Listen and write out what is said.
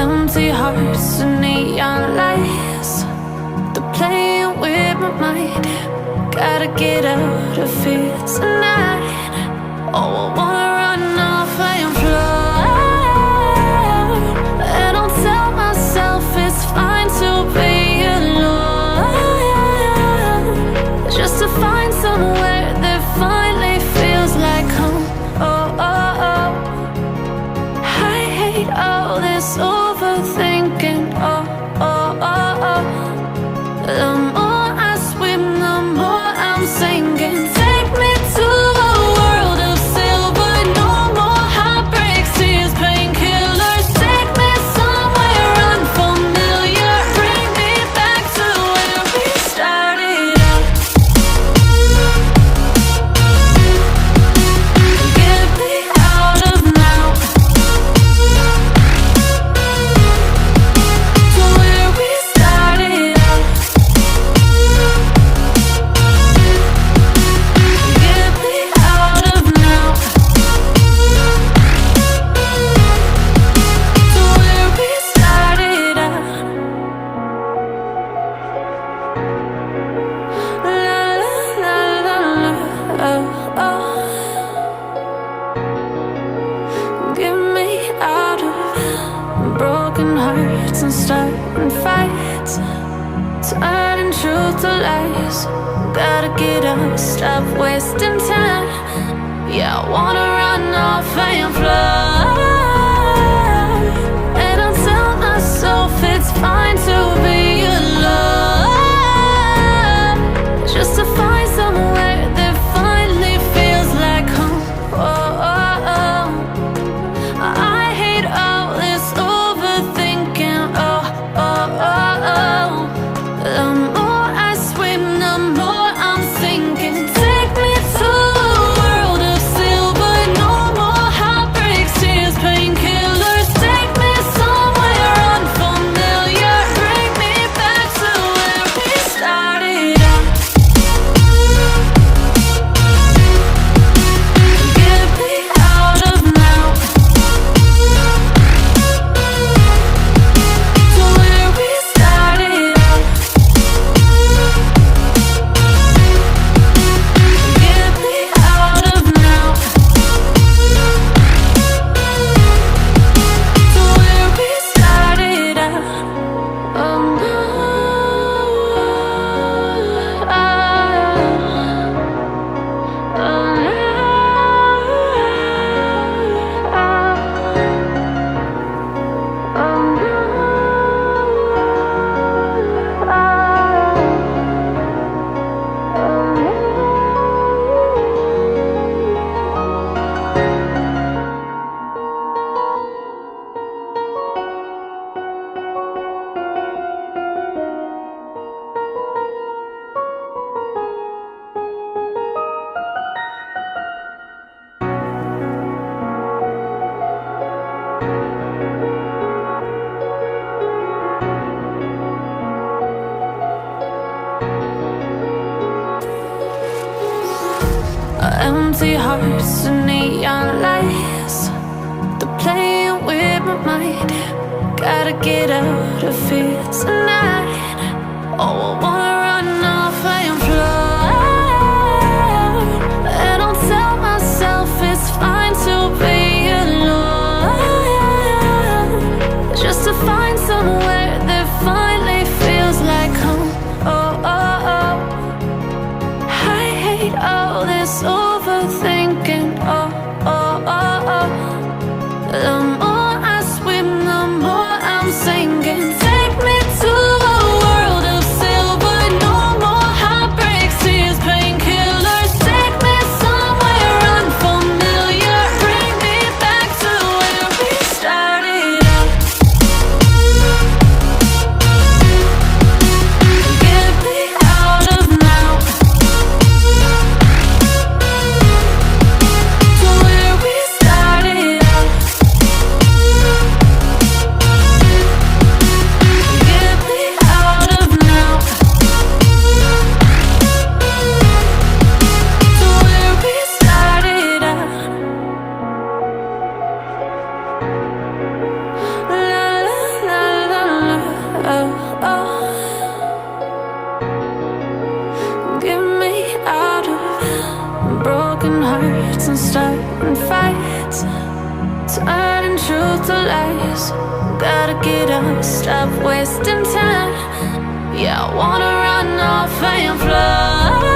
Empty hearts and neon lights, they're playing with my mind. Gotta get out of here tonight. Oh, I wanna run off and fly, and I'll tell myself it's fine to be alone, just to find somewhere that finally feels like home. Oh, oh, oh. I hate all this overthinking. Oh, oh, oh, oh. The more I swim, the more I'm sinking. Take me to a world of silver. No more heartbreaks, tears, painkillers. Take me somewhere unfamiliar. Bring me back to where we started out. Get me out of now, to where we started out. Get me out of now, to where we started out. La la la la la, oh, oh. Get me out of broken hearts and starting fights, turning truth to lies. Gotta get up, stop wasting time. Yeah, I wanna run off and fly, and I'll tell myself it's fine to be alone, just to find somewhere that finally feels like home. Oh, oh, oh. I hate all this overthinking. Oh, oh, oh, oh. The more I swim, the more I'm sinking. Take me to a world of silver. No more heartbreaks, tears, painkillers. Take me somewhere unfamiliar. Bring me back to where we started out. Get me out of now, to where we started out. Get me out of now, to where we started out. Oh no, oh, empty hearts and neon lights, they're playing with my mind. Gotta get out of here tonight. Oh, I wanna run off and fly, and I'll tell myself it's fine to be alone, just to find somewhere that finally feels like home. Oh, oh, oh. I hate all this overthinking. Oh, oh, oh, oh. The more I swim, the more I'm sinking. Take me to a world of silver. No more heartbreaks, tears, painkillers. Take me somewhere unfamiliar. Bring me back to where we started out. Get me out of now, to where we started out. stop wasting time. Yeah, I wanna run off and fly.